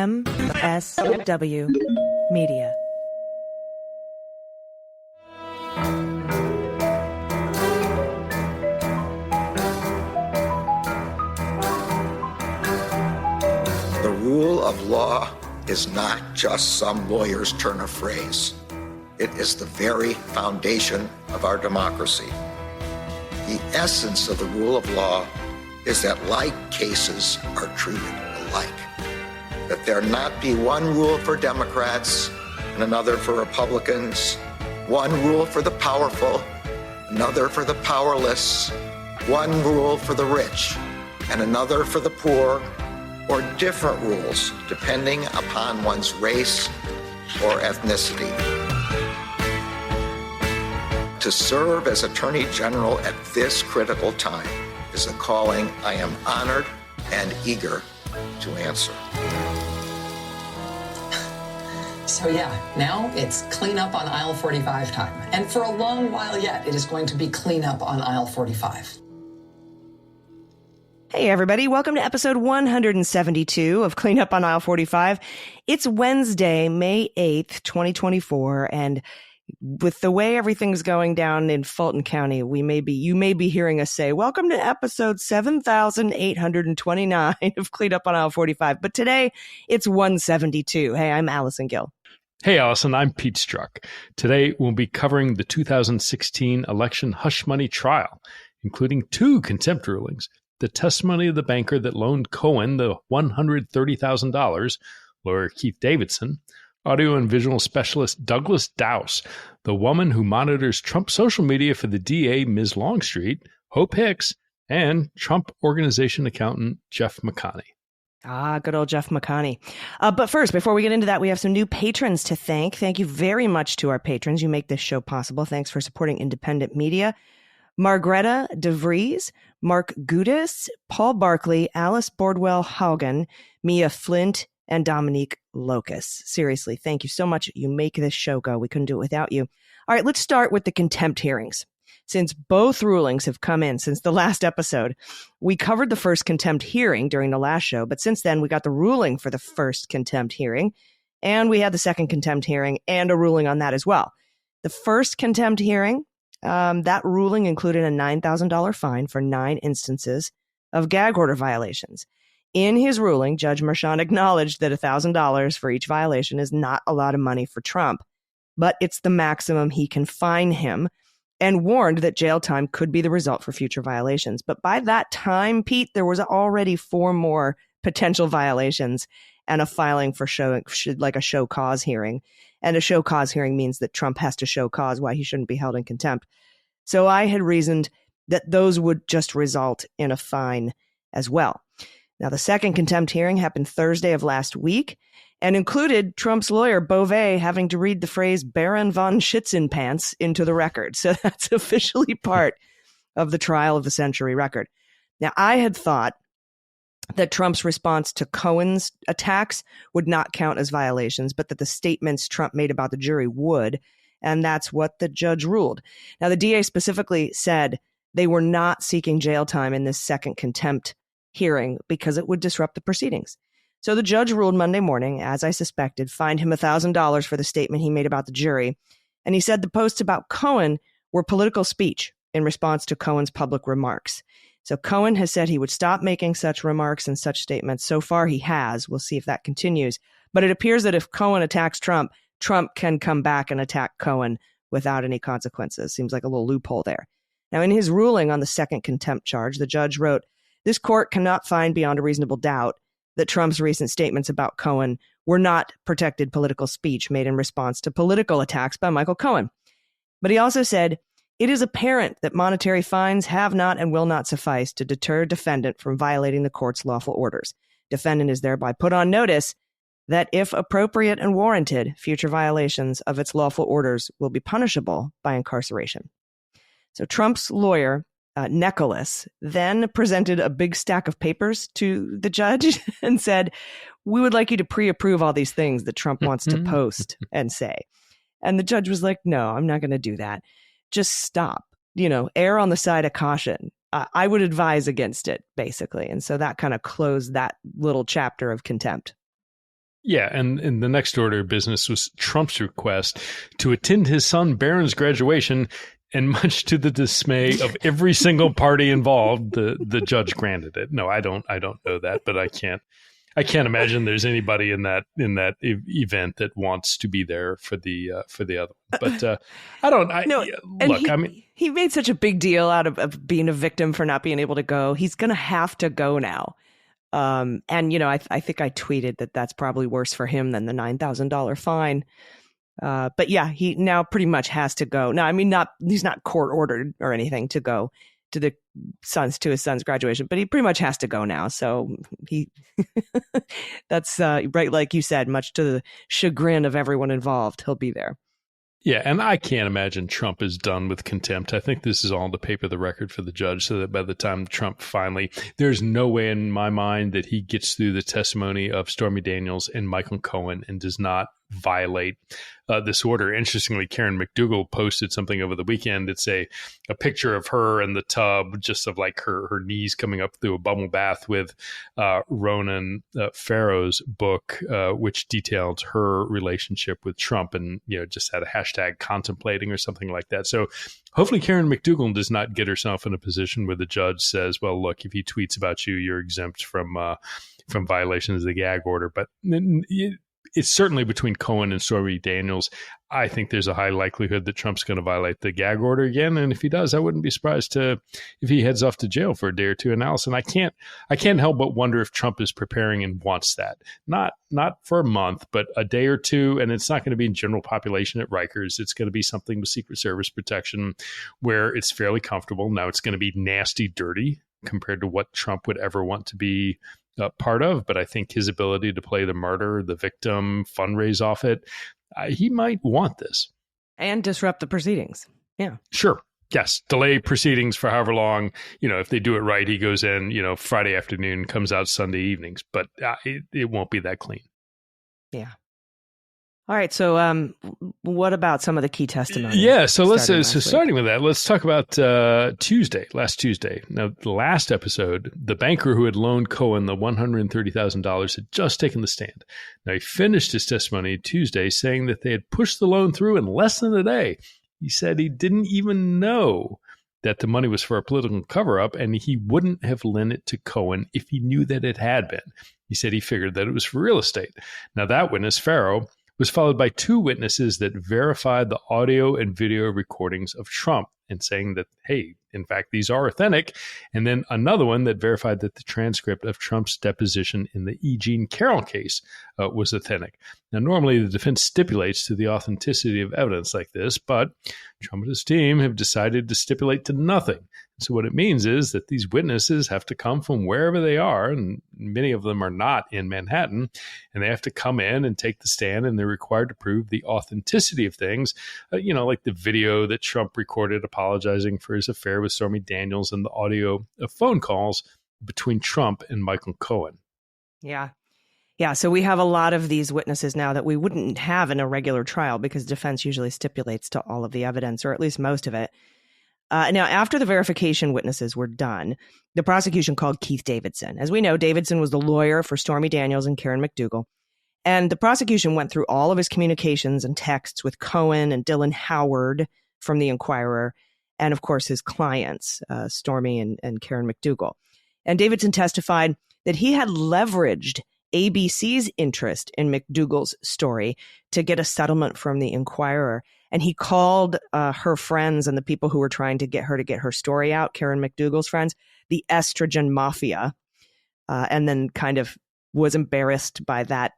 MSW Media. The rule of law is not just some lawyer's turn of phrase. It is the very foundation of our democracy. The essence of the rule of law is that like cases are treated alike. That there not be one rule for Democrats and another for Republicans, one rule for the powerful, another for the powerless, one rule for the rich and another for the poor, or different rules depending upon one's race or ethnicity. To serve as Attorney General at this critical time is a calling I am honored and eager to answer. So now it's clean up on aisle 45 time. And for a long while yet, it is going to be clean up on aisle 45. Hey, everybody. Welcome to episode 172 of Clean Up on Aisle 45. It's Wednesday, May 8th, 2024. And with the way everything's going down in Fulton County, you may be hearing us say, welcome to episode 7,829 of Clean Up on Aisle 45. But today it's 172. Hey, I'm Allison Gill. Hey, Allison, I'm Pete Strzok. Today we'll be covering the 2016 election hush money trial, including two contempt rulings, the testimony of the banker that loaned Cohen the $130,000, lawyer Keith Davidson, audio and visual specialist Douglas Dowse, the woman who monitors Trump social media for the DA Ms. Longstreet, Hope Hicks, and Trump Organization accountant Jeff McConney. Ah, good old Jeff McConney. But first, before we get into that, we have some new patrons to thank. Thank you very much to our patrons. You make this show possible. Thanks for supporting independent media. Margreta DeVries, Mark Gudis, Paul Barkley, Alice Bordwell Haugen, Mia Flint, and Dominique Locus. Seriously, thank you so much. You make this show go. We couldn't do it without you. All right, let's start with the contempt hearings. Since both rulings have come in since the last episode, we covered the first contempt hearing during the last show, but since then we got the ruling for the first contempt hearing, and we had the second contempt hearing and a ruling on that as well. The first contempt hearing, that ruling included a $9,000 fine for 9 instances of gag order violations. In his ruling, Judge Merchan acknowledged that $1,000 for each violation is not a lot of money for Trump, but it's the maximum he can fine him, and warned that jail time could be the result for future violations. But by that time, Pete, there was already 4 more potential violations and a filing for a show cause hearing. And a show cause hearing means that Trump has to show cause why he shouldn't be held in contempt. So I had reasoned that those would just result in a fine as well. Now, the second contempt hearing happened Thursday of last week and included Trump's lawyer, Beauvais, having to read the phrase Barron von Schützenpants into the record. So that's officially part of the trial of the century record. Now, I had thought that Trump's response to Cohen's attacks would not count as violations, but that the statements Trump made about the jury would. And that's what the judge ruled. Now, the DA specifically said they were not seeking jail time in this second contempt hearing because it would disrupt the proceedings. So the judge ruled Monday morning, as I suspected, fined him $1,000 for the statement he made about the jury. And he said the posts about Cohen were political speech in response to Cohen's public remarks. So Cohen has said he would stop making such remarks and such statements. So far he has. We'll see if that continues. But it appears that if Cohen attacks Trump, Trump can come back and attack Cohen without any consequences. Seems like a little loophole there. Now, in his ruling on the second contempt charge, the judge wrote, "This court cannot find beyond a reasonable doubt that Trump's recent statements about Cohen were not protected political speech made in response to political attacks by Michael Cohen." But he also said, "It is apparent that monetary fines have not and will not suffice to deter defendant from violating the court's lawful orders. Defendant is thereby put on notice that if appropriate and warranted, future violations of its lawful orders will be punishable by incarceration." So Trump's lawyer, Nicholas, then presented a big stack of papers to the judge and said, "We would like you to pre-approve all these things that Trump wants to post and say." And the judge was like, "No, I'm not going to do that. Just stop, err on the side of caution. I would advise against it," basically. And so that kind of closed that little chapter of contempt. Yeah, and the next order of business was Trump's request to attend his son Barron's graduation, and much to the dismay of every single party involved, the judge granted it. No, I don't know that, but I can't imagine there's anybody in that event that wants to be there for the other one. But he made such a big deal out of being a victim for not being able to go. He's going to have to go now. And, I think I tweeted that that's probably worse for him than the $9,000 fine. But yeah, he now pretty much has to go. No, I mean, he's not court ordered or anything to go to his son's graduation, but he pretty much has to go now. So that's right. Like you said, much to the chagrin of everyone involved, he'll be there. Yeah, and I can't imagine Trump is done with contempt. I think this is all to paper the record for the judge so that by the time Trump finally, there's no way in my mind that he gets through the testimony of Stormy Daniels and Michael Cohen and does not violate this order. Interestingly, Karen McDougal posted something over the weekend. It's a picture of her in the tub, just of like her knees coming up through a bubble bath with Ronan Farrow's book, which detailed her relationship with Trump, and just had a hashtag contemplating or something like that. So hopefully Karen McDougal does not get herself in a position where the judge says, well, look, if he tweets about you, you're exempt from violations of the gag order. But it's certainly between Cohen and Stormy Daniels. I think there's a high likelihood that Trump's going to violate the gag order again. And if he does, I wouldn't be surprised if he heads off to jail for a day or two. And Allison, I can't help but wonder if Trump is preparing and wants that. Not for a month, but a day or two. And it's not going to be in general population at Rikers. It's going to be something with Secret Service protection where it's fairly comfortable. Now it's going to be nasty, dirty compared to what Trump would ever want to be part of, but I think his ability to play the martyr, the victim, fundraise off it, he might want this. And disrupt the proceedings. Yeah. Sure. Yes. Delay proceedings for however long. If they do it right, he goes in, Friday afternoon, comes out Sunday evenings, but it won't be that clean. Yeah. All right. So what about some of the key testimony? Yeah. So starting with that, let's talk about last Tuesday. Now, the last episode, the banker who had loaned Cohen the $130,000 had just taken the stand. Now, he finished his testimony Tuesday saying that they had pushed the loan through in less than a day. He said he didn't even know that the money was for a political cover-up, and he wouldn't have lent it to Cohen if he knew that it had been. He said he figured that it was for real estate. Now, that witness, Farrow, was followed by two witnesses that verified the audio and video recordings of Trump and saying that, hey, in fact, these are authentic. And then another one that verified that the transcript of Trump's deposition in the E. Jean Carroll case was authentic. Now, normally the defense stipulates to the authenticity of evidence like this, but Trump and his team have decided to stipulate to nothing. So what it means is that these witnesses have to come from wherever they are, and many of them are not in Manhattan, and they have to come in and take the stand, and they're required to prove the authenticity of things, like the video that Trump recorded apologizing for his affair with Stormy Daniels and the audio of phone calls between Trump and Michael Cohen. Yeah. Yeah, so we have a lot of these witnesses now that we wouldn't have in a regular trial because defense usually stipulates to all of the evidence, or at least most of it. Now, after the verification witnesses were done, the prosecution called Keith Davidson. As we know, Davidson was the lawyer for Stormy Daniels and Karen McDougal. And the prosecution went through all of his communications and texts with Cohen and Dylan Howard from the Inquirer, and of course his clients, Stormy and Karen McDougal. And Davidson testified that he had leveraged ABC's interest in McDougal's story to get a settlement from the Inquirer. And he called her friends and the people who were trying to get her story out, Karen McDougal's friends, the estrogen mafia, and then kind of was embarrassed by that,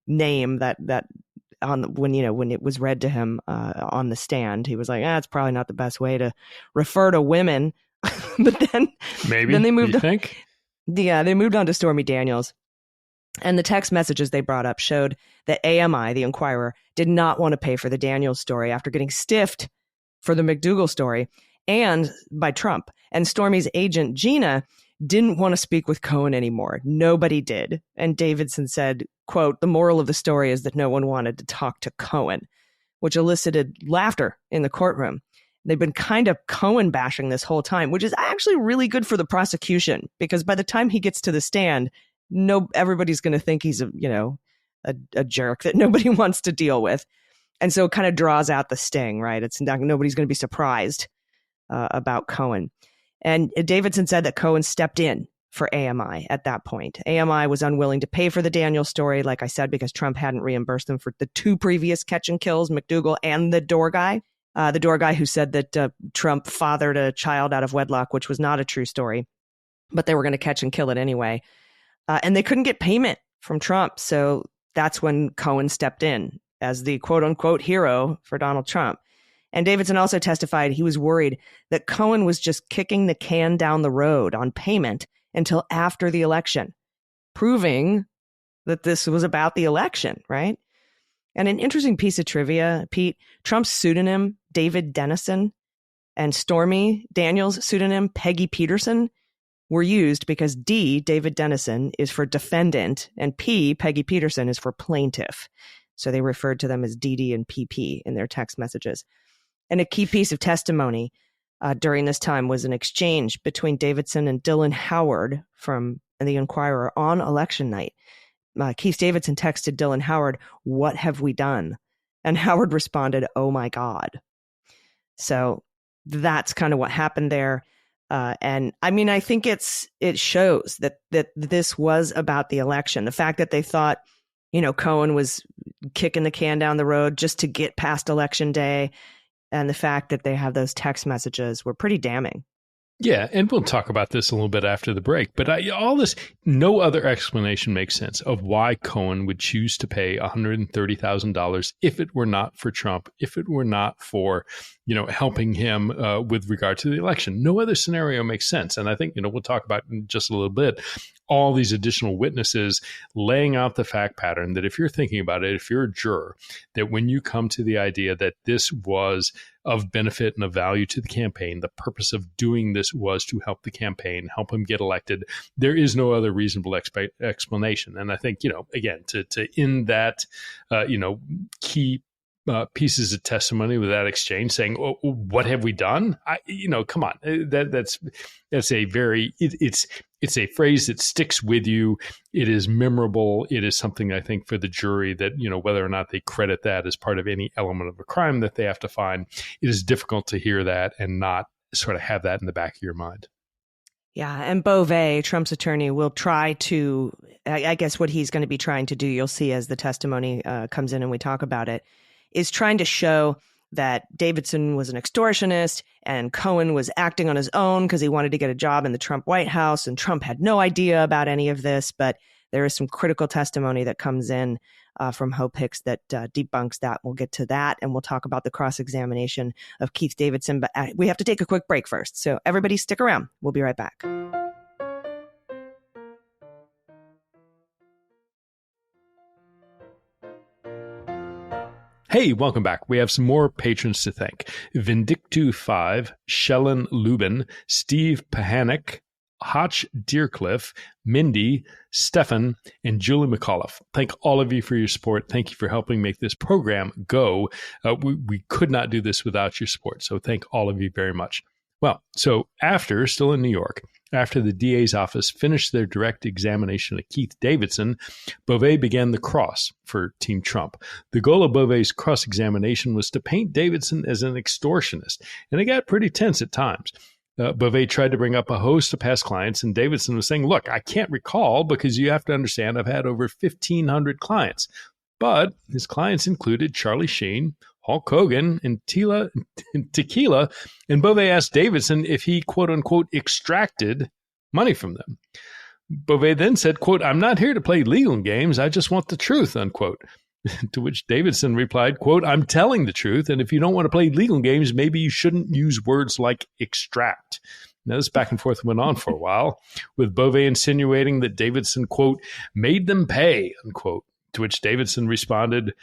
name that when it was read to him on the stand. He was like, it's probably not the best way to refer to women. But then they moved. You think? Yeah, they moved on to Stormy Daniels. And the text messages they brought up showed that AMI, the Inquirer, did not want to pay for the Daniels story after getting stiffed for the McDougal story and by Trump. And Stormy's agent, Gina, didn't want to speak with Cohen anymore. Nobody did. And Davidson said, quote, the moral of the story is that no one wanted to talk to Cohen, which elicited laughter in the courtroom. They've been kind of Cohen bashing this whole time, which is actually really good for the prosecution, because by the time he gets to the stand, everybody's going to think he's a jerk that nobody wants to deal with. And so it kind of draws out the sting, right? Nobody's going to be surprised about Cohen. And Davidson said that Cohen stepped in for AMI at that point. AMI was unwilling to pay for the Daniels story, like I said, because Trump hadn't reimbursed them for the 2 previous catch and kills, McDougal and the door guy. The door guy who said that Trump fathered a child out of wedlock, which was not a true story, but they were going to catch and kill it anyway. And they couldn't get payment from Trump. So that's when Cohen stepped in as the quote unquote hero for Donald Trump. And Davidson also testified he was worried that Cohen was just kicking the can down the road on payment until after the election, proving that this was about the election, right? And an interesting piece of trivia, Pete, Trump's pseudonym, David Dennison, and Stormy Daniels' pseudonym, Peggy Peterson, were used because D, David Dennison, is for defendant, and P, Peggy Peterson, is for plaintiff. So they referred to them as DD and PP in their text messages. And a key piece of testimony during this time was an exchange between Davidson and Dylan Howard from the Inquirer on election night. Keith Davidson texted Dylan Howard, "What have we done?" And Howard responded, "Oh my God." So that's kind of what happened there. And I mean, I think it shows that this was about the election. The fact that they thought, Cohen was kicking the can down the road just to get past election day, and the fact that they have those text messages were pretty damning. Yeah, and we'll talk about this a little bit after the break. But no other explanation makes sense of why Cohen would choose to pay $130,000 if it were not for Trump, if it were not for, helping him with regard to the election. No other scenario makes sense. And I think, we'll talk about in just a little bit all these additional witnesses laying out the fact pattern that if you're thinking about it, if you're a juror, that when you come to the idea that this was of benefit and of value to the campaign, the purpose of doing this was to help the campaign, help him get elected, there is no other reasonable explanation. And I think, again, to end that, key pieces of testimony with that exchange saying, "Oh, what have we done?" Come on, that's a very it's a phrase that sticks with you. It is memorable. It is something, I think, for the jury that, whether or not they credit that as part of any element of a crime that they have to find, it is difficult to hear that and not sort of have that in the back of your mind. Yeah. And Beauvais, Trump's attorney, will try to, I guess what he's going to be trying to do, you'll see as the testimony comes in and we talk about it, is trying to show that Davidson was an extortionist and Cohen was acting on his own because he wanted to get a job in the Trump White House, and Trump had no idea about any of this. But there is some critical testimony that comes in from Hope Hicks that debunks that. We'll get to that, and we'll talk about the cross-examination of Keith Davidson. But we have to take a quick break first. So everybody stick around. We'll be right back. Hey, welcome back. We have some more patrons to thank. Vindictu5, Shellen Lubin, Steve Pahanik, Hotch Deercliff, Mindy, Stefan, and Julie McAuliffe. Thank all of you for your support. Thank you for helping make this program go. We could not do this without your support, so thank all of you very much. Well, so still in New York, after the DA's office finished their direct examination of Keith Davidson, Beauvais began the cross for Team Trump. The goal of Beauvais' cross-examination was to paint Davidson as an extortionist, and it got pretty tense at times. Beauvais tried to bring up a host of past clients, and Davidson was saying, "Look, I can't recall because you have to understand I've had over 1,500 clients." But his clients included Charlie Sheen, Hulk Hogan, and Tequila, and Beauvais asked Davidson if he, quote-unquote, extracted money from them. Beauvais then said, quote, "I'm not here to play legal games, I just want the truth," unquote. To which Davidson replied, quote, "I'm telling the truth, and if you don't want to play legal games, maybe you shouldn't use words like extract." Now, this back and forth went on for a while, with Beauvais insinuating that Davidson, quote, "made them pay," unquote. To which Davidson responded,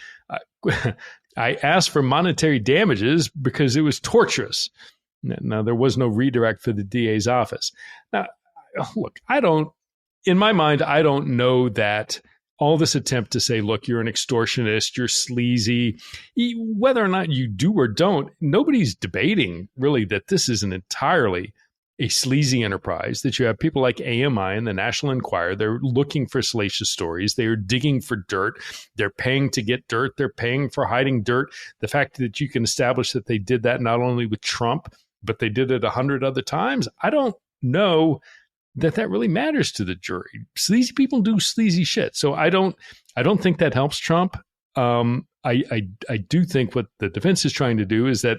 "I asked for monetary damages because it was torturous." Now, there was no redirect for the DA's office. Now, look, in my mind, I don't know that all this attempt to say, look, you're an extortionist, you're sleazy, whether or not you do or don't, nobody's debating really that this is an entirely a sleazy enterprise, that you have people like AMI and the National Enquirer. They're looking for salacious stories. They are digging for dirt. They're paying to get dirt. They're paying for hiding dirt. The fact that you can establish that they did that not only with Trump, but they did it 100 other times, I don't know that really matters to the jury. Sleazy people do sleazy shit. So I don't think that helps Trump. I do think what the defense is trying to do is that,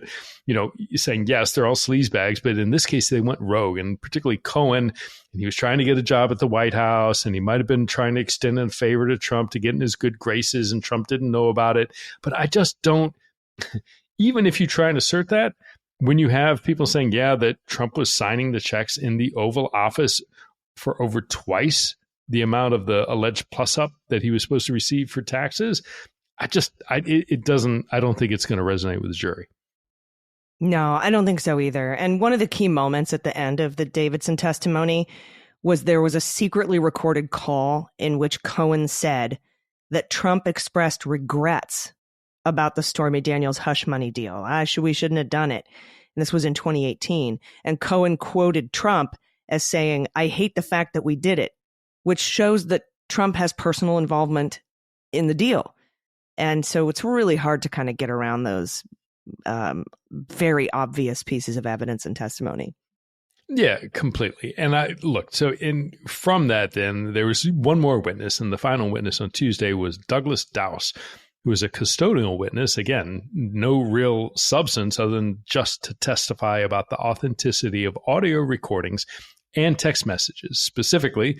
saying, yes, they're all sleazebags, but in this case, they went rogue, and particularly Cohen, and he was trying to get a job at the White House, and he might have been trying to extend a favor to Trump to get in his good graces, and Trump didn't know about it. But I just don't, even if you try and assert that, when you have people saying, yeah, that Trump was signing the checks in the Oval Office for over twice the amount of the alleged plus up that he was supposed to receive for taxes, I don't think it's going to resonate with the jury. No, I don't think so either. And one of the key moments at the end of the Davidson testimony was there was a secretly recorded call in which Cohen said that Trump expressed regrets about the Stormy Daniels hush money deal. We shouldn't have done it. And this was in 2018. And Cohen quoted Trump as saying, "I hate the fact that we did it," which shows that Trump has personal involvement in the deal. And so it's really hard to kind of get around those very obvious pieces of evidence and testimony. Yeah, completely. And from that, then there was one more witness, and the final witness on Tuesday was Douglas Dowse, who was a custodial witness. Again, no real substance other than just to testify about the authenticity of audio recordings and text messages. Specifically,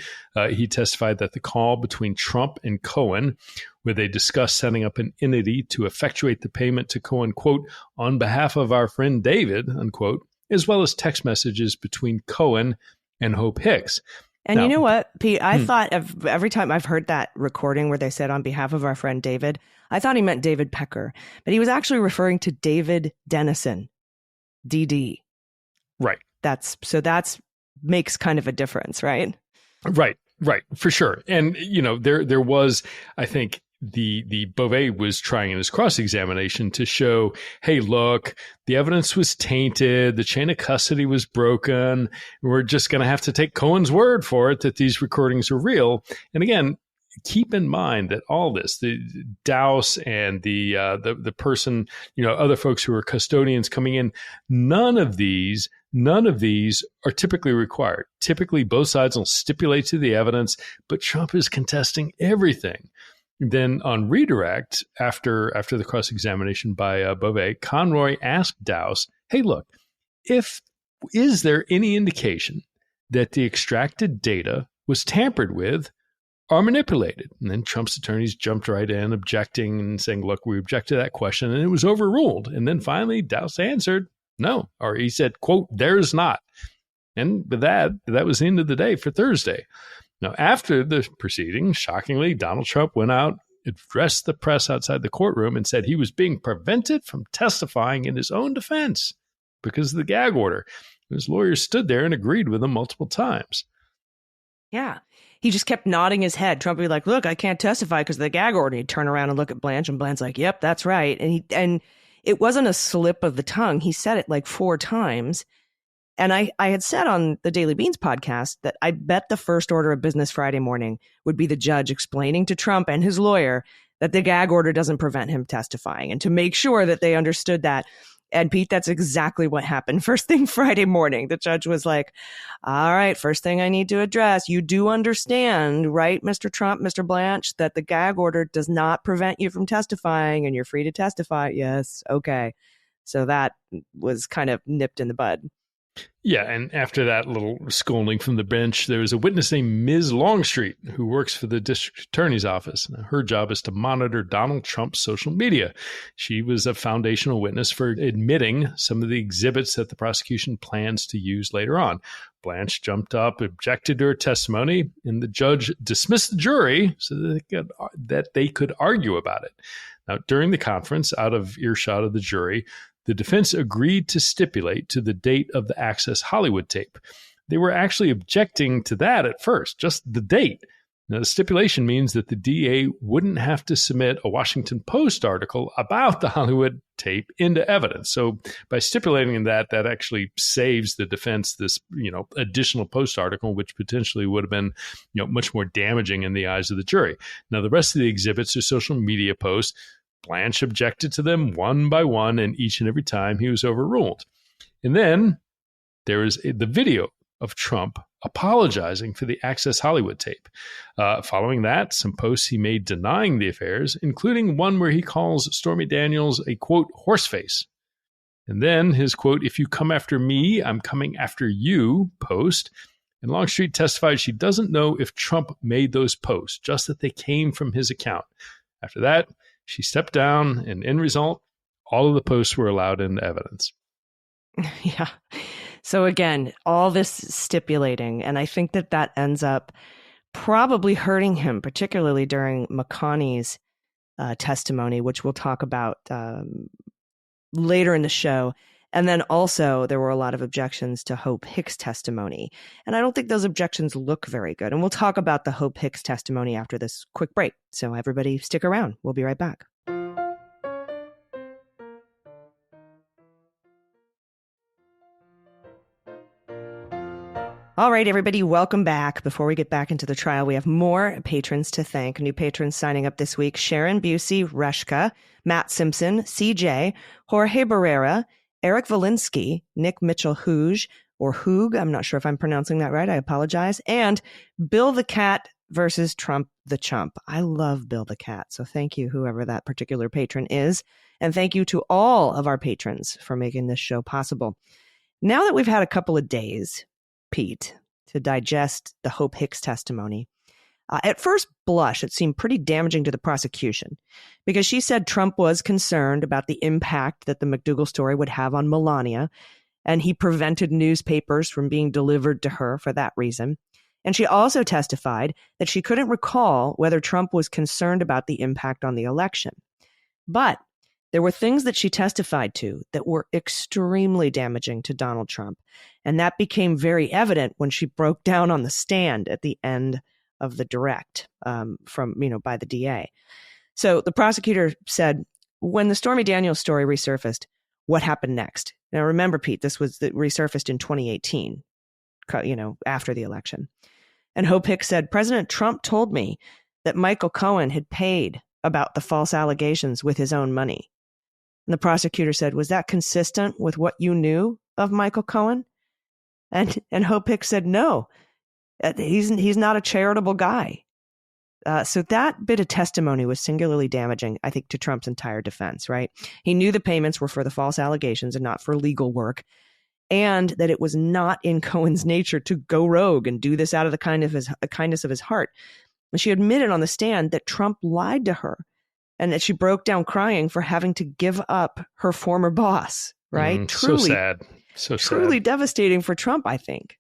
he testified that the call between Trump and Cohen, where they discussed setting up an entity to effectuate the payment to Cohen, quote, on behalf of our friend David, unquote, as well as text messages between Cohen and Hope Hicks. And now, you know what, Pete? I thought of every time I've heard that recording where they said on behalf of our friend David, I thought he meant David Pecker, but he was actually referring to David Dennison, DD. Right. That's makes kind of a difference, right? Right, for sure. And, there was, I think, the Beauvais was trying in his cross-examination to show, hey, look, the evidence was tainted, the chain of custody was broken, we're just going to have to take Cohen's word for it that these recordings are real. And again, keep in mind that all this, the Dowse and the person, other folks who are custodians coming in, none of these are typically required. Typically, both sides will stipulate to the evidence, but Trump is contesting everything. Then on redirect, after the cross-examination by Beauvais, Conroy asked Dowse, hey, look, is there any indication that the extracted data was tampered with or manipulated? And then Trump's attorneys jumped right in, objecting and saying, look, we object to that question, and it was overruled. And then finally, Dowse answered, no, or he said, quote, there's not. And with that was the end of the day for Thursday. Now, after the proceedings, shockingly, Donald Trump went out, addressed the press outside the courtroom, and said he was being prevented from testifying in his own defense because of the gag order. His lawyers stood there and agreed with him multiple times. Yeah. He just kept nodding his head. Trump would be like, look, I can't testify because of the gag order. He'd turn around and look at Blanche, and Blanche's like, yep, that's right. And it wasn't a slip of the tongue. He said it like 4 times. And I had said on the Daily Beans podcast that I bet the first order of business Friday morning would be the judge explaining to Trump and his lawyer that the gag order doesn't prevent him testifying, and to make sure that they understood that. And Pete, that's exactly what happened. First thing Friday morning, the judge was like, all right, first thing I need to address, you do understand, right, Mr. Trump, Mr. Blanche, that the gag order does not prevent you from testifying and you're free to testify. Yes. Okay. So that was kind of nipped in the bud. Yeah, and after that little scolding from the bench, there was a witness named Ms. Longstreet who works for the district attorney's office. Now, her job is to monitor Donald Trump's social media. She was a foundational witness for admitting some of the exhibits that the prosecution plans to use later on. Blanche jumped up, objected to her testimony, and the judge dismissed the jury so that they could argue about it. Now, during the conference, out of earshot of the jury, the defense agreed to stipulate to the date of the Access Hollywood tape. They were actually objecting to that at first, just the date. Now, the stipulation means that the DA wouldn't have to submit a Washington Post article about the Hollywood tape into evidence. So by stipulating that actually saves the defense this, additional Post article, which potentially would have been, much more damaging in the eyes of the jury. Now, the rest of the exhibits are social media posts. Blanche objected to them one by one, and each and every time he was overruled. And then there is the video of Trump apologizing for the Access Hollywood tape. Following that, some posts he made denying the affairs, including one where he calls Stormy Daniels a, quote, horseface. And then his, quote, if you come after me, I'm coming after you post. And Longstreet testified she doesn't know if Trump made those posts, just that they came from his account. After that, she stepped down, and in result, all of the posts were allowed into evidence. Yeah. So again, all this stipulating, and I think that ends up probably hurting him, particularly during McConney's testimony, which we'll talk about later in the show. And then also there were a lot of objections to Hope Hicks' testimony. And I don't think those objections look very good. And we'll talk about the Hope Hicks testimony after this quick break. So everybody stick around. We'll be right back. All right, everybody, welcome back. Before we get back into the trial, we have more patrons to thank. New patrons signing up this week: Sharon Busey, Reshka, Matt Simpson, CJ, Jorge Barrera, Eric Valinsky, Nick Mitchell-Hooge, or Hoog, I'm not sure if I'm pronouncing that right, I apologize, and Bill the Cat versus Trump the Chump. I love Bill the Cat, so thank you, whoever that particular patron is. And thank you to all of our patrons for making this show possible. Now that we've had a couple of days, Pete, to digest the Hope Hicks testimony, at first blush, it seemed pretty damaging to the prosecution because she said Trump was concerned about the impact that the McDougal story would have on Melania, and he prevented newspapers from being delivered to her for that reason. And she also testified that she couldn't recall whether Trump was concerned about the impact on the election. But there were things that she testified to that were extremely damaging to Donald Trump. And that became very evident when she broke down on the stand at the end of the direct by the DA. So the prosecutor said, when the Stormy Daniels story resurfaced, what happened next? Now, remember, Pete, this was resurfaced in 2018, after the election. And Hope Hicks said, President Trump told me that Michael Cohen had paid about the false allegations with his own money. And the prosecutor said, was that consistent with what you knew of Michael Cohen? And Hope Hicks said, no, he's not a charitable guy. So that bit of testimony was singularly damaging, I think, to Trump's entire defense, right? He knew the payments were for the false allegations and not for legal work, and that it was not in Cohen's nature to go rogue and do this out of the kindness of his heart. And she admitted on the stand that Trump lied to her and that she broke down crying for having to give up her former boss, right? Truly, so sad. So truly sad. Devastating for Trump, I think.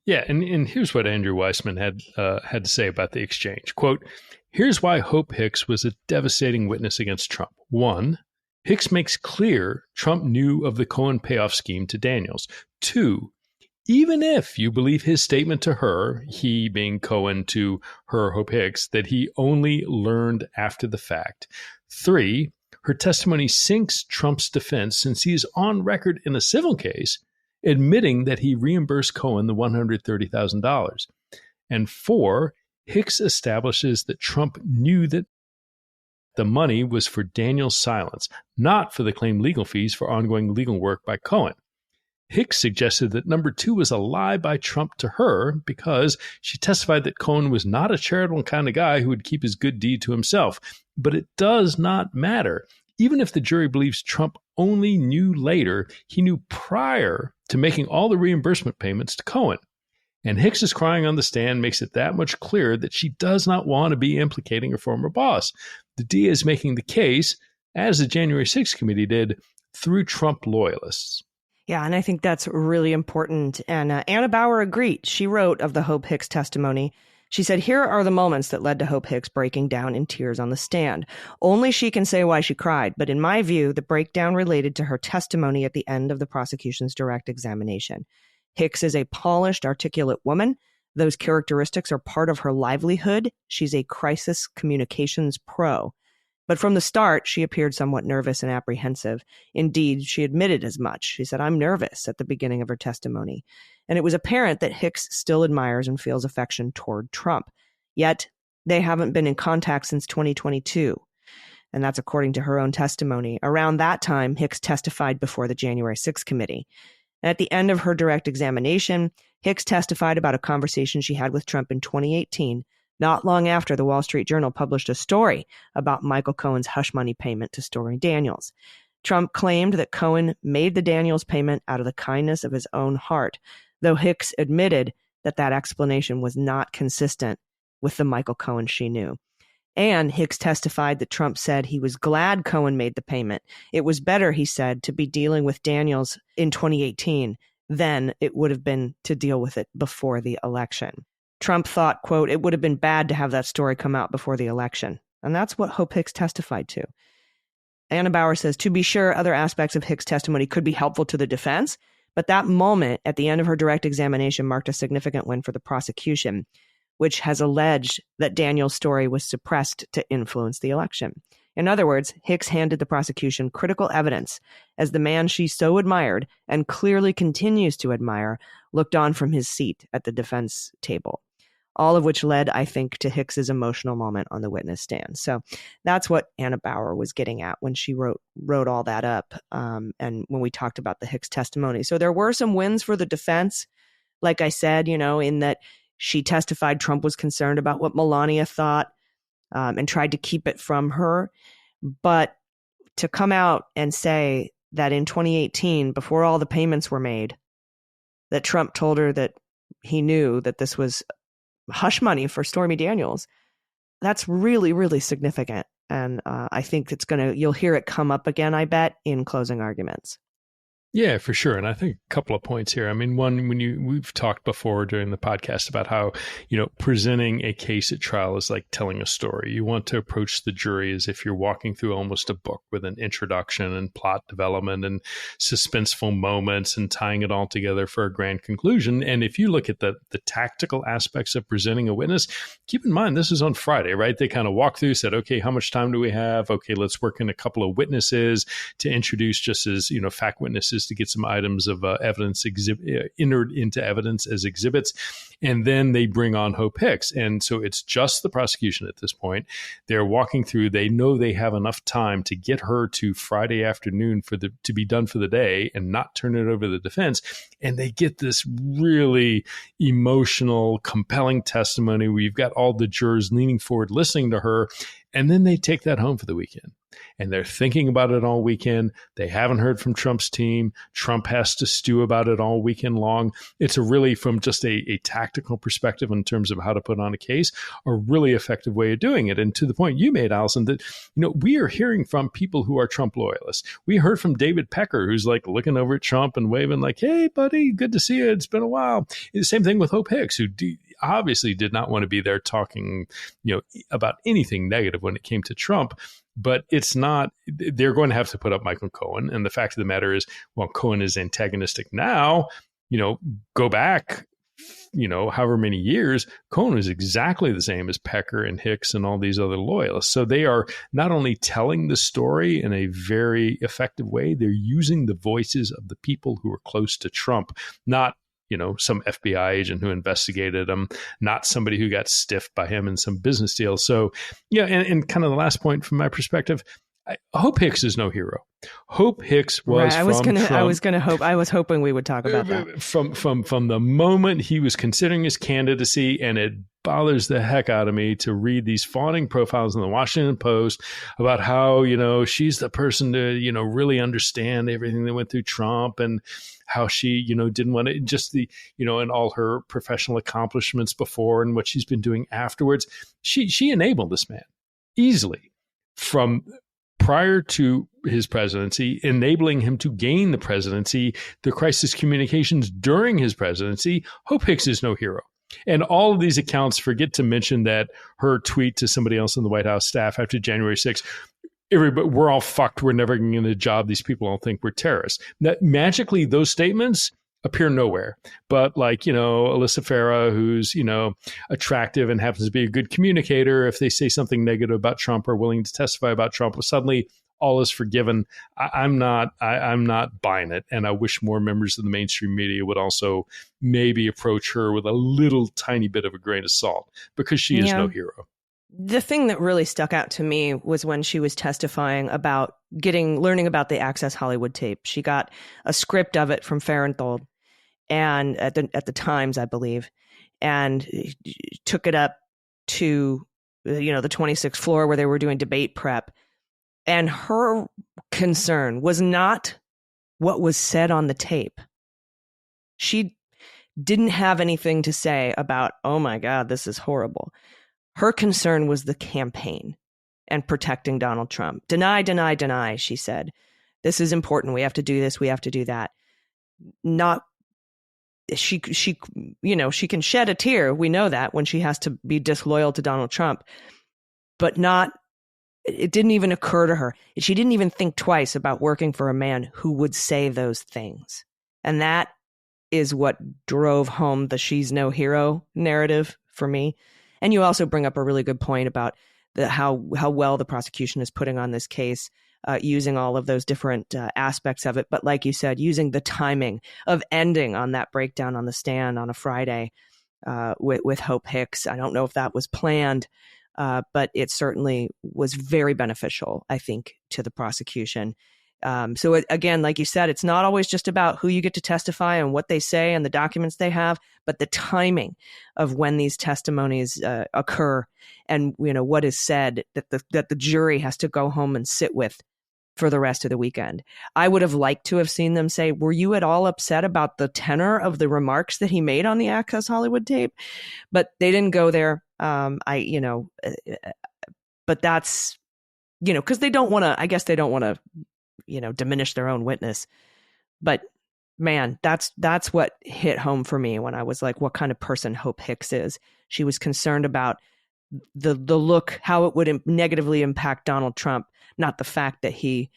Yeah, and here's what Andrew Weissman had to say about the exchange. Quote, here's why Hope Hicks was a devastating witness against Trump. 1, Hicks makes clear Trump knew of the Cohen payoff scheme to Daniels. 2, even if you believe his statement to her, he being Cohen to her, Hope Hicks, that he only learned after the fact. 3, her testimony sinks Trump's defense since he is on record in a civil case admitting that he reimbursed Cohen the $130,000. And 4, Hicks establishes that Trump knew that the money was for Daniel's silence, not for the claimed legal fees for ongoing legal work by Cohen. Hicks suggested that number 2 was a lie by Trump to her because she testified that Cohen was not a charitable kind of guy who would keep his good deed to himself. But it does not matter. Even if the jury believes Trump only knew later, he knew prior to making all the reimbursement payments to Cohen. And Hicks's crying on the stand makes it that much clearer that she does not want to be implicating her former boss. The DA is making the case, as the January 6th committee did, through Trump loyalists. Yeah, and I think that's really important. And Anna Bauer agreed. She wrote of the Hope Hicks testimony. She said, here are the moments that led to Hope Hicks breaking down in tears on the stand. Only she can say why she cried. But in my view, the breakdown related to her testimony at the end of the prosecution's direct examination. Hicks is a polished, articulate woman, Those characteristics are part of her livelihood. She's a crisis communications pro. But from the start, she appeared somewhat nervous and apprehensive. Indeed, she admitted as much. She said, "I'm nervous," at the beginning of her testimony. And it was apparent that Hicks still admires and feels affection toward Trump. Yet, they haven't been in contact since 2022. And that's according to her own testimony. Around that time, Hicks testified before the January 6th committee. And at the end of her direct examination, Hicks testified about a conversation she had with Trump in 2018, not long after the Wall Street Journal published a story about Michael Cohen's hush money payment to Stormy Daniels. Trump claimed that Cohen made the Daniels payment out of the kindness of his own heart, though Hicks admitted that that explanation was not consistent with the Michael Cohen she knew. And Hicks testified that Trump said he was glad Cohen made the payment. It was better, he said, to be dealing with Daniels in 2018 than it would have been to deal with it before the election. Trump thought, quote, "It would have been bad to have that story come out before the election." And that's what Hope Hicks testified to. Anna Bauer says, to be sure, other aspects of Hicks' testimony could be helpful to the defense, but that moment at the end of her direct examination marked a significant win for the prosecution, which has alleged that Daniel's story was suppressed to influence the election. In other words, Hicks handed the prosecution critical evidence as the man she so admired and clearly continues to admire looked on from his seat at the defense table. All of which led, I think, to Hicks's emotional moment on the witness stand. So that's what Anna Bauer was getting at when she wrote all that up, and when we talked about the Hicks testimony. So there were some wins for the defense, like I said, in that she testified Trump was concerned about what Melania thought, and tried to keep it from her. But to come out and say that in 2018, before all the payments were made, that Trump told her that he knew that this was hush money for Stormy Daniels, that's really, really significant. And I think you'll hear it come up again, I bet, in closing arguments. Yeah, for sure. And I think a couple of points here. I mean, one, we've talked before during the podcast about how, presenting a case at trial is like telling a story. You want to approach the jury as if you're walking through almost a book with an introduction and plot development and suspenseful moments and tying it all together for a grand conclusion. And if you look at the tactical aspects of presenting a witness, keep in mind, this is on Friday, right? They kind of walked through, said, okay, how much time do we have? Okay, let's work in a couple of witnesses to introduce just as, fact witnesses to get some items of evidence entered into evidence as exhibits. And then they bring on Hope Hicks. And so it's just the prosecution at this point. They're walking through. They know they have enough time to get her to Friday afternoon to be done for the day and not turn it over to the defense. And they get this really emotional, compelling testimony where you've got all the jurors leaning forward, listening to her. And then they take that home for the weekend. And they're thinking about it all weekend. They haven't heard from Trump's team. Trump has to stew about it all weekend long. It's from just a tactical perspective in terms of how to put on a case, a really effective way of doing it. And to the point you made, Allison, that, we are hearing from people who are Trump loyalists. We heard from David Pecker, who's like looking over at Trump and waving like, "Hey, buddy, good to see you. It's been a while." The same thing with Hope Hicks, who obviously did not want to be there talking, about anything negative when it came to Trump. But it's not, they're going to have to put up Michael Cohen. And the fact of the matter is, while Cohen is antagonistic now, go back, however many years, Cohen was exactly the same as Pecker and Hicks and all these other loyalists. So they are not only telling the story in a very effective way, they're using the voices of the people who are close to Trump, not some FBI agent who investigated him, not somebody who got stiffed by him in some business deal. So, and kind of the last point from my perspective, Hope Hicks is no hero. Hope Hicks was right. I was hoping we would talk about that. From the moment he was considering his candidacy, and it bothers the heck out of me to read these fawning profiles in the Washington Post about how, she's the person to, really understand everything that went through Trump, and how she, didn't want to just and all her professional accomplishments before and what she's been doing afterwards. She enabled this man easily from prior to his presidency, enabling him to gain the presidency, the crisis communications during his presidency. Hope Hicks is no hero. And all of these accounts forget to mention that her tweet to somebody else in the White House staff after January 6th, we're all fucked. We're never going to get a job. These people all think we're terrorists. That magically, those statements appear nowhere. But like, Alyssa Farah, who's, attractive and happens to be a good communicator, if they say something negative about Trump or willing to testify about Trump, suddenly all is forgiven. I'm not buying it. And I wish more members of the mainstream media would also maybe approach her with a little tiny bit of a grain of salt, because she is no hero. The thing that really stuck out to me was when she was testifying about learning about the Access Hollywood tape. She got a script of it from Farenthold, and at the Times, I believe, and took it up to the 26th floor where they were doing debate prep. And her concern was not what was said on the tape. She didn't have anything to say about, oh my God, this is horrible. Her concern was the campaign and protecting Donald Trump. Deny, deny, deny, she said. This is important. We have to do this. We have to do that. She can shed a tear. We know that, when she has to be disloyal to Donald Trump, but it didn't even occur to her. She didn't even think twice about working for a man who would say those things. And that is what drove home the she's no hero narrative for me. And you also bring up a really good point about how well the prosecution is putting on this case, using all of those different aspects of it. But like you said, using the timing of ending on that breakdown on the stand on a Friday with Hope Hicks. I don't know if that was planned, but it certainly was very beneficial, I think, to the prosecution. So again, like you said, it's not always just about who you get to testify and what they say and the documents they have, but the timing of when these testimonies occur, and what is said that the jury has to go home and sit with for the rest of the weekend. I would have liked to have seen them say, were you at all upset about the tenor of the remarks that he made on the Access Hollywood tape? But they didn't go there. But that's, because they don't want to, diminish their own witness. But man, that's what hit home for me when I was like, what kind of person Hope Hicks is. She was concerned about the look, how it would negatively impact Donald Trump, not the fact that he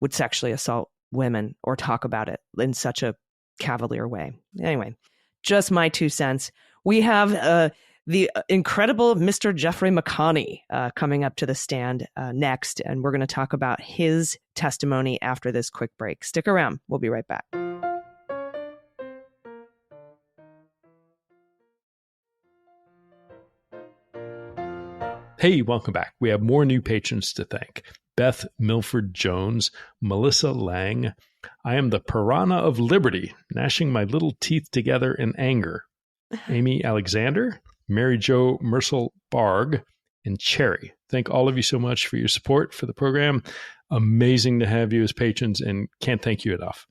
would sexually assault women or talk about it in such a cavalier way. Anyway, just my 2 cents. We have the incredible Mr. Jeffrey McConney coming up to the stand next, and we're going to talk about his testimony after this quick break. Stick around. We'll be right back. Hey, welcome back. We have more new patrons to thank. Beth Milford Jones, Melissa Lang. I am the piranha of liberty, gnashing my little teeth together in anger. Amy Alexander, Mary Jo Mercel Barg, and Cherry. Thank all of you so much for your support for the program. Amazing to have you as patrons, and can't thank you enough.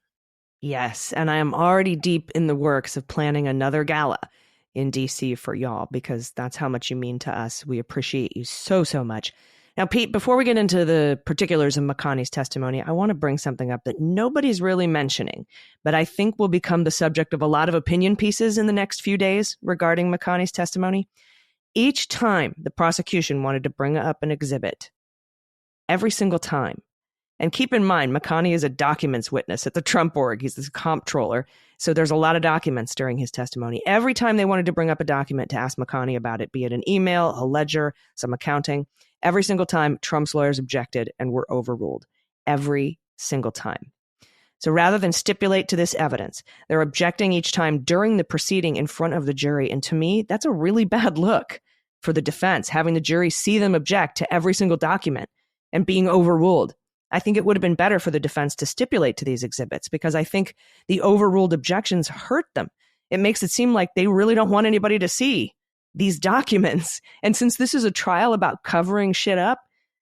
Yes, and I am already deep in the works of planning another gala in DC for y'all, because that's how much you mean to us. We appreciate you so, so much. Now, Pete, before we get into the particulars of McConney's testimony, I want to bring something up that nobody's really mentioning, but I think will become the subject of a lot of opinion pieces in the next few days regarding McConney's testimony. Each time the prosecution wanted to bring up an exhibit, every single time. And keep in mind, McConney is a documents witness at the Trump org. He's the comptroller. So there's a lot of documents during his testimony. Every time they wanted to bring up a document to ask McConney about it, be it an email, a ledger, some accounting, every single time Trump's lawyers objected and were overruled. Every single time. So rather than stipulate to this evidence, they're objecting each time during the proceeding in front of the jury. And to me, that's a really bad look for the defense, having the jury see them object to every single document and being overruled. I think it would have been better for the defense to stipulate to these exhibits, because I think the overruled objections hurt them. It makes it seem like they really don't want anybody to see these documents. And since this is a trial about covering shit up,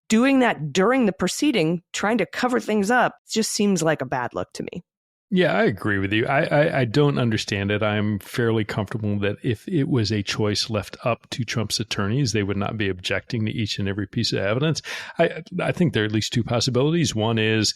doing that during the proceeding, trying to cover things up, just seems like a bad look to me. Yeah, I agree with you. I don't understand it. I'm fairly comfortable that if it was a choice left up to Trump's attorneys, they would not be objecting to each and every piece of evidence. I think there are at least two possibilities. One is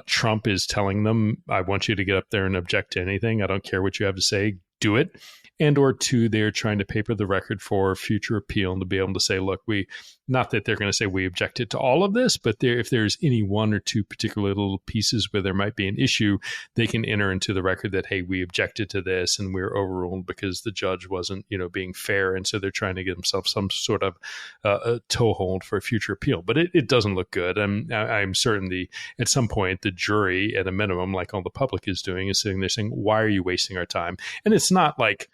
Trump is telling them, I want you to get up there and object to anything. I don't care what you have to say. Do it. And or two, they're trying to paper the record for future appeal and to be able to say, look, we not that they're going to say we objected to all of this, but if there's any one or two particular little pieces where there might be an issue, they can enter into the record that, hey, we objected to this and we're overruled because the judge wasn't, being fair. And so they're trying to get themselves some sort of a toehold for a future appeal. But it doesn't look good. I'm certain at some point, the jury, at a minimum, like all the public is doing, is sitting there saying, why are you wasting our time? And it's not like,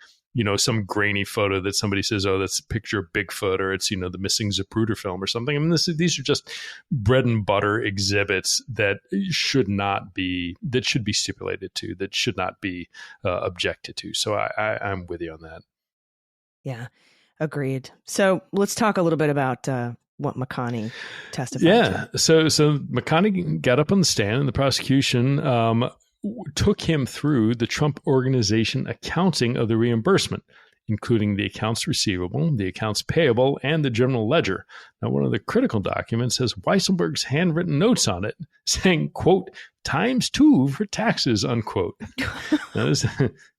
some grainy photo that somebody says, oh, that's a picture of Bigfoot, or it's, the missing Zapruder film or something. I mean, these are just bread and butter exhibits that should be stipulated to, that should not be objected to. So I'm with you on that. Yeah, agreed. So let's talk a little bit about what McConney testified to. So So McConney got up on the stand, and the prosecution took him through the Trump Organization accounting of the reimbursement, including the accounts receivable, the accounts payable, and the general ledger. Now, one of the critical documents has Weisselberg's handwritten notes on it saying, quote, ×2 for taxes, unquote. Now,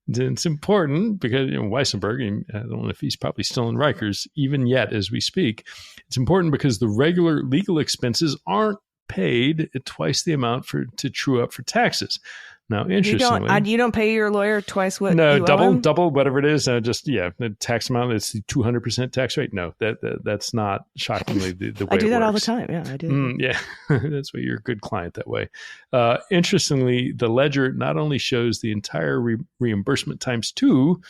it's important because Weisselberg, I don't know if he's probably still in Rikers even yet as we speak. It's important because the regular legal expenses aren't paid at twice the amount to true up for taxes. Now, interestingly, you don't pay your lawyer twice what? No, you owe him? double, whatever it is. The tax amount. It's the 200% tax rate. No, that's not shockingly the way I do that it all the works. time. Yeah, I do. Yeah, that's why you're a good client that way. Interestingly, the ledger not only shows the entire reimbursement ×2,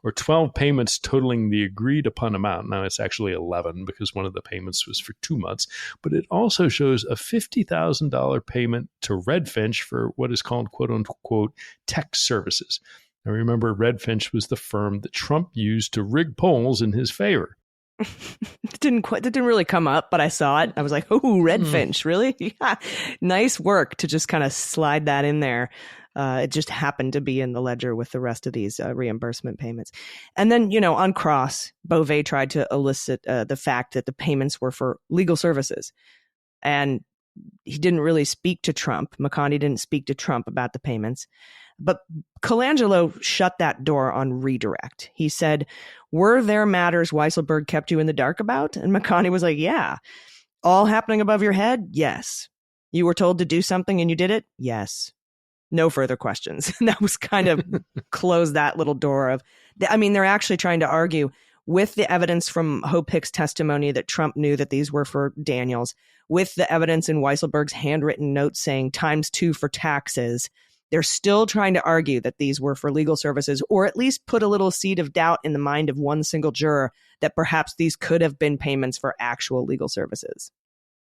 or 12 payments totaling the agreed upon amount. Now, it's actually 11 because one of the payments was for 2 months, but it also shows a $50,000 payment to Redfinch for what is called, quote unquote, tech services. Now, remember, Redfinch was the firm that Trump used to rig polls in his favor. It didn't really come up, but I saw it. I was like, oh, Redfinch, really? Yeah. Nice work to just kind of slide that in there. It just happened to be in the ledger with the rest of these reimbursement payments. And then, on cross, Beauvais tried to elicit the fact that the payments were for legal services. And he didn't really speak to Trump. McConney didn't speak to Trump about the payments. But Colangelo shut that door on redirect. He said, were there matters Weisselberg kept you in the dark about? And McConney was like, yeah. All happening above your head? Yes. You were told to do something and you did it? Yes. No further questions. And that was kind of close that little door of, they're actually trying to argue with the evidence from Hope Hicks' testimony that Trump knew that these were for Daniels, with the evidence in Weisselberg's handwritten notes saying ×2 for taxes. They're still trying to argue that these were for legal services, or at least put a little seed of doubt in the mind of one single juror that perhaps these could have been payments for actual legal services.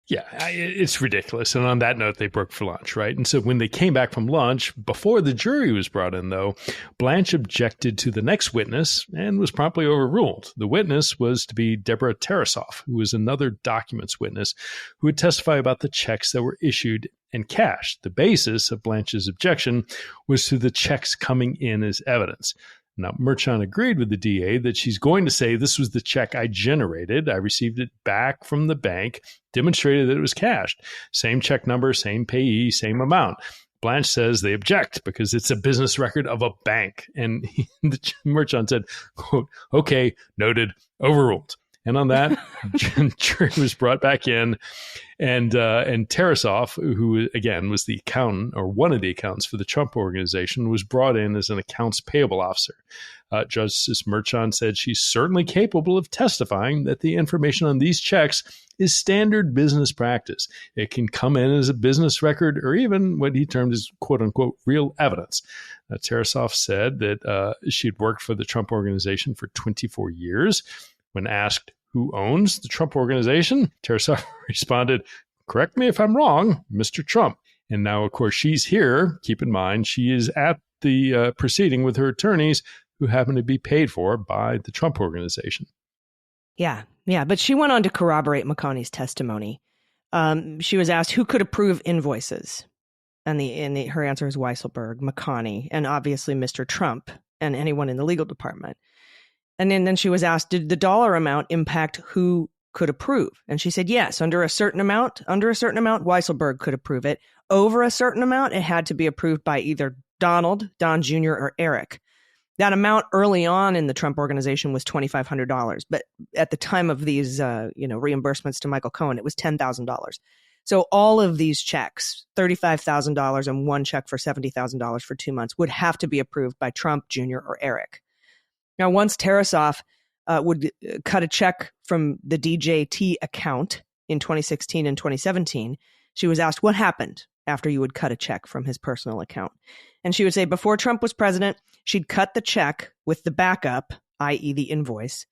Yeah, it's ridiculous. And on that note, they broke for lunch, right? And so when they came back from lunch, before the jury was brought in, though, Blanche objected to the next witness and was promptly overruled. The witness was to be Deborah Tarasoff, who was another documents witness who would testify about the checks that were issued and cashed. The basis of Blanche's objection was to the checks coming in as evidence. Now, Merchant agreed with the DA that she's going to say, this was the check I generated. I received it back from the bank, demonstrated that it was cashed. Same check number, same payee, same amount. Blanche says they object because it's a business record of a bank. And the Merchant said, quote, okay, noted, overruled. And on that, jury was brought back in, and Tarasoff, who again was the accountant or one of the accountants for the Trump Organization, was brought in as an accounts payable officer. Justice Merchant said she's certainly capable of testifying that the information on these checks is standard business practice. It can come in as a business record or even what he termed as quote unquote real evidence. Tarasoff said that she'd worked for the Trump Organization for 24 years. When asked who owns the Trump Organization, Tarasoff responded, correct me if I'm wrong, Mr. Trump. And now, of course, she's here. Keep in mind, she is at the proceeding with her attorneys who happen to be paid for by the Trump Organization. Yeah. But she went on to corroborate McConney's testimony. She was asked who could approve invoices. And her answer is Weisselberg, McConney, and obviously Mr. Trump and anyone in the legal department. And then she was asked, did the dollar amount impact who could approve? And she said, yes, under a certain amount, Weisselberg could approve it. Over a certain amount, it had to be approved by either Don Jr. or Eric. That amount early on in the Trump organization was $2,500. But at the time of these, reimbursements to Michael Cohen, it was $10,000. So all of these checks, $35,000 and one check for $70,000 for 2 months, would have to be approved by Trump Jr. or Eric. Now, once Tarasoff would cut a check from the DJT account in 2016 and 2017, she was asked, what happened after you would cut a check from his personal account? And she would say, before Trump was president, she'd cut the check with the backup, i.e. the invoice,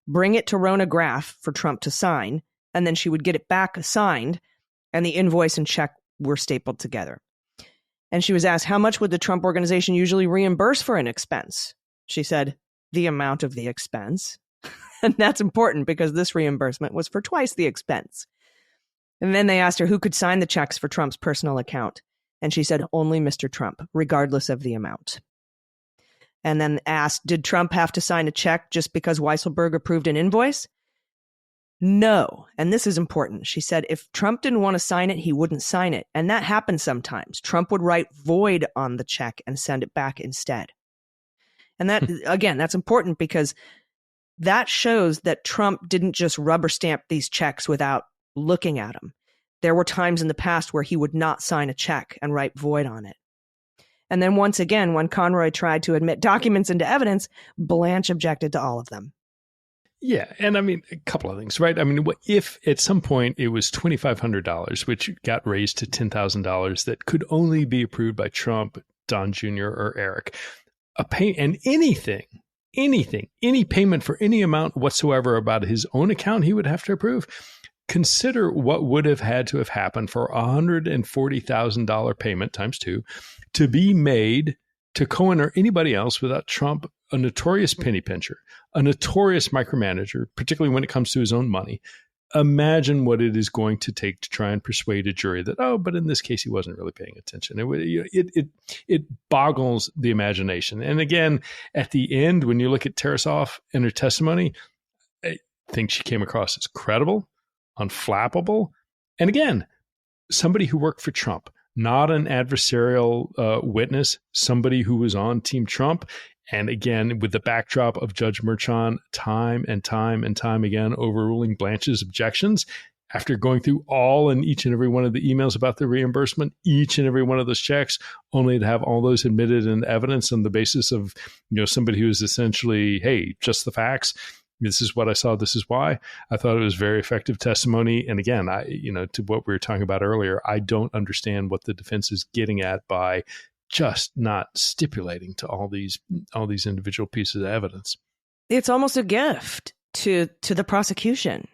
bring it to Rona Graff for Trump to sign, and then she would get it back signed, and the invoice and check were stapled together. And she was asked, how much would the Trump organization usually reimburse for an expense? She said, the amount of the expense. And that's important because this reimbursement was for twice the expense. And then they asked her who could sign the checks for Trump's personal account. And she said, only Mr. Trump, regardless of the amount. And then asked, did Trump have to sign a check just because Weisselberg approved an invoice? No. And this is important. She said, if Trump didn't want to sign it, he wouldn't sign it. And that happens sometimes. Trump would write void on the check and send it back instead. And that, again, that's important because that shows that Trump didn't just rubber stamp these checks without looking at them. There were times in the past where he would not sign a check and write void on it. And then once again, when Conroy tried to admit documents into evidence, Blanche objected to all of them. Yeah. And I mean, a couple of things, right? I mean, if at some point it was $2,500, which got raised to $10,000 that could only be approved by Trump, Don Jr., or Eric, and any payment for any amount whatsoever about his own account, he would have to approve. Consider what would have had to have happened for a $140,000 payment times 2 to be made to Cohen or anybody else without Trump, a notorious penny pincher, a notorious micromanager, particularly when it comes to his own money. Imagine what it is going to take to try and persuade a jury that, oh, but in this case, he wasn't really paying attention. It boggles the imagination. And again, at the end, when you look at Tarasoff and her testimony, I think she came across as credible, unflappable. And again, somebody who worked for Trump, not an adversarial witness, somebody who was on Team Trump. And again, with the backdrop of Judge Merchan time and time and time again overruling Blanche's objections, after going through all and each and every one of the emails about the reimbursement, each and every one of those checks, only to have all those admitted in evidence on the basis of, somebody who is essentially, hey, just the facts. This is what I saw. This is why. I thought it was very effective testimony. And again, to what we were talking about earlier, I don't understand what the defense is getting at by just not stipulating to all these individual pieces of evidence. It's almost a gift to the prosecution,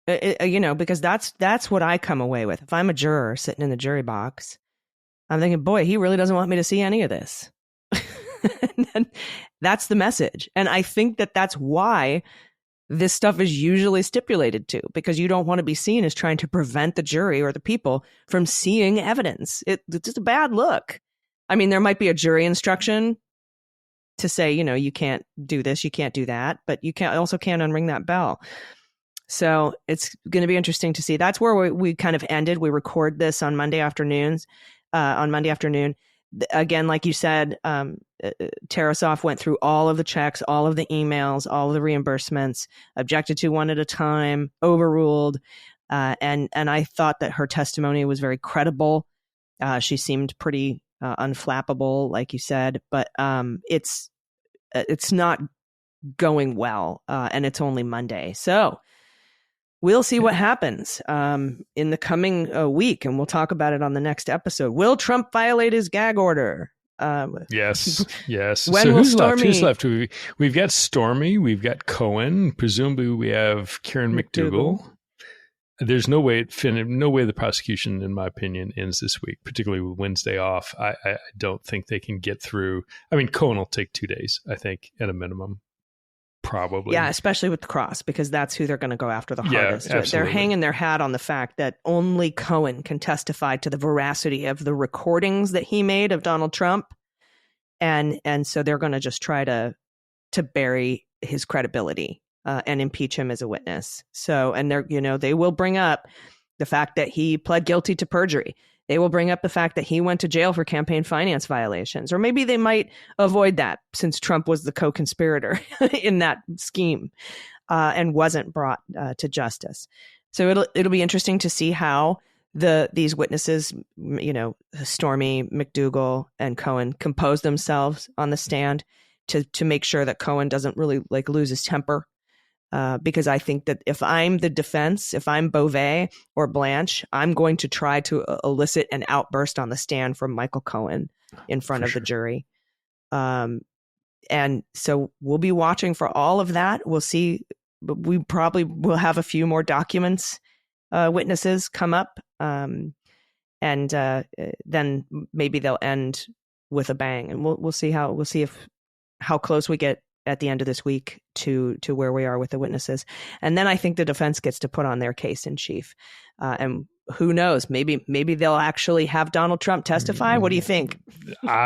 because that's what I come away with. If I'm a juror sitting in the jury box, I'm thinking, boy, he really doesn't want me to see any of this. And that's the message. And I think that that's why this stuff is usually stipulated to, because you don't want to be seen as trying to prevent the jury or the people from seeing evidence. It's just a bad look. I mean, there might be a jury instruction to say, you can't do this, you can't do that, but you also can't unring that bell. So it's going to be interesting to see. That's where we kind of ended. We record this on Monday afternoon. Again, like you said, Tarasoff went through all of the checks, all of the emails, all of the reimbursements, objected to one at a time, overruled. And I thought that her testimony was very credible. She seemed pretty unflappable, like you said, but it's not going well, and it's only Monday. So we'll see what happens in the coming week, and we'll talk about it on the next episode. Will Trump violate his gag order? Yes. When so will who's left? We've got Stormy, we've got Cohen, presumably we have Karen McDougal. There's no way the prosecution, in my opinion, ends this week, particularly with Wednesday off. I don't think they can get through. I mean, Cohen will take 2 days, I think, at a minimum. Probably. Yeah, especially with the cross, because that's who they're going to go after the hardest. Absolutely. They're hanging their hat on the fact that only Cohen can testify to the veracity of the recordings that he made of Donald Trump. And so they're going to just try to bury his credibility and impeach him as a witness. So, and they will bring up the fact that he pled guilty to perjury. They will bring up the fact that he went to jail for campaign finance violations, or maybe they might avoid that since Trump was the co-conspirator in that scheme and wasn't brought to justice. So it'll be interesting to see how these witnesses, Stormy, McDougal, and Cohen, compose themselves on the stand to make sure that Cohen doesn't really lose his temper. Because I think that if I'm the defense, if I'm Beauvais or Blanche, I'm going to try to elicit an outburst on the stand from Michael Cohen in front of the jury. And so we'll be watching for all of that. We'll see. We probably will have a few more documents, witnesses come up. And then maybe they'll end with a bang. And we'll see how close we get at the end of this week to where we are with the witnesses. And then I think the defense gets to put on their case in chief. And who knows, maybe they'll actually have Donald Trump testify. What do you think?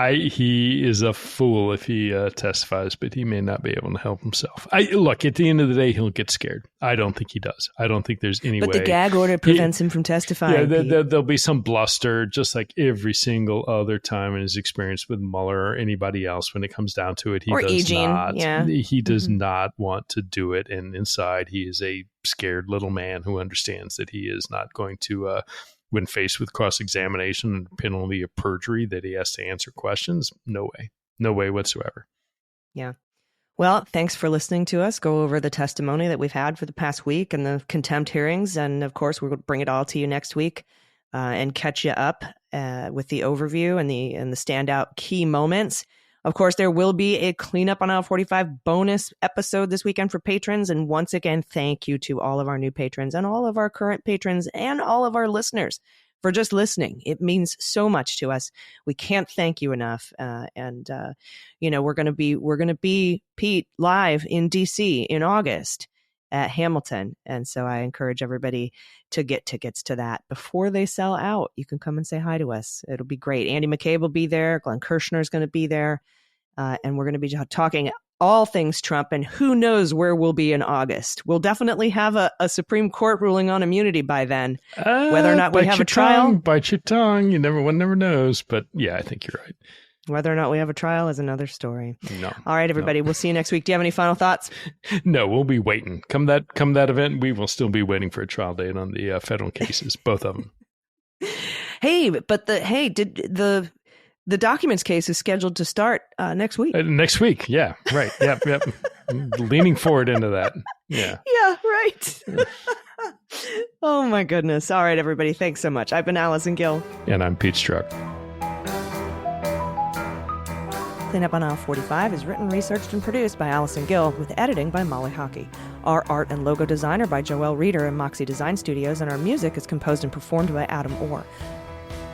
He is a fool if he testifies, but he may not be able to help himself. Look, at the end of the day, he'll get scared. I don't think he does. I don't think there's any way. But the gag order prevents him from testifying. Yeah, there'll be some bluster, just like every single other time in his experience with Mueller or anybody else. When it comes down to it, he does not want to do it. And inside, he is a scared little man who understands that he is not going to, when faced with cross-examination and penalty of perjury, that he has to answer questions. No way whatsoever. Yeah. Well, thanks for listening to us go over the testimony that we've had for the past week and the contempt hearings. And of course, we're going to bring it all to you next week and catch you up with the overview and the standout key moments. Of course, there will be a Cleanup on Aisle 45 bonus episode this weekend for patrons. And once again, thank you to all of our new patrons and all of our current patrons and all of our listeners for just listening. It means so much to us. We can't thank you enough. We're going to be, Pete, live in DC in August at Hamilton. And so I encourage everybody to get tickets to that before they sell out. You can come and say hi to us. It'll be great. Andy McCabe will be there. Glenn Kirshner is going to be there. And we're going to be talking all things Trump, and who knows where we'll be in August. We'll definitely have a Supreme Court ruling on immunity by then. Whether or not we have a trial. Bite your tongue. One never knows. But yeah, I think you're right. Whether or not we have a trial is another story. No. All right, everybody. No. We'll see you next week. Do you have any final thoughts? No, we'll be waiting. Come that event, we will still be waiting for a trial date on the federal cases, both of them. The documents case is scheduled to start next week. Next week, yeah, right. Yep. Leaning forward into that. Yeah. Yeah, right. Oh, my goodness. All right, everybody. Thanks so much. I've been Allison Gill. And I'm Pete Strzok. Cleanup on Aisle 45 is written, researched, and produced by Allison Gill, with editing by Molly Hockey. Our art and logo design are by Joelle Reeder and Moxie Design Studios, and our music is composed and performed by Adam Orr.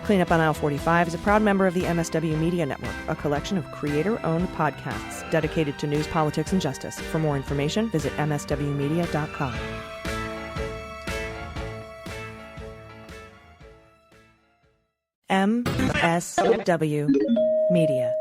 Cleanup on Aisle 45 is a proud member of the MSW Media Network, a collection of creator-owned podcasts dedicated to news, politics, and justice. For more information, visit mswmedia.com. MSW Media.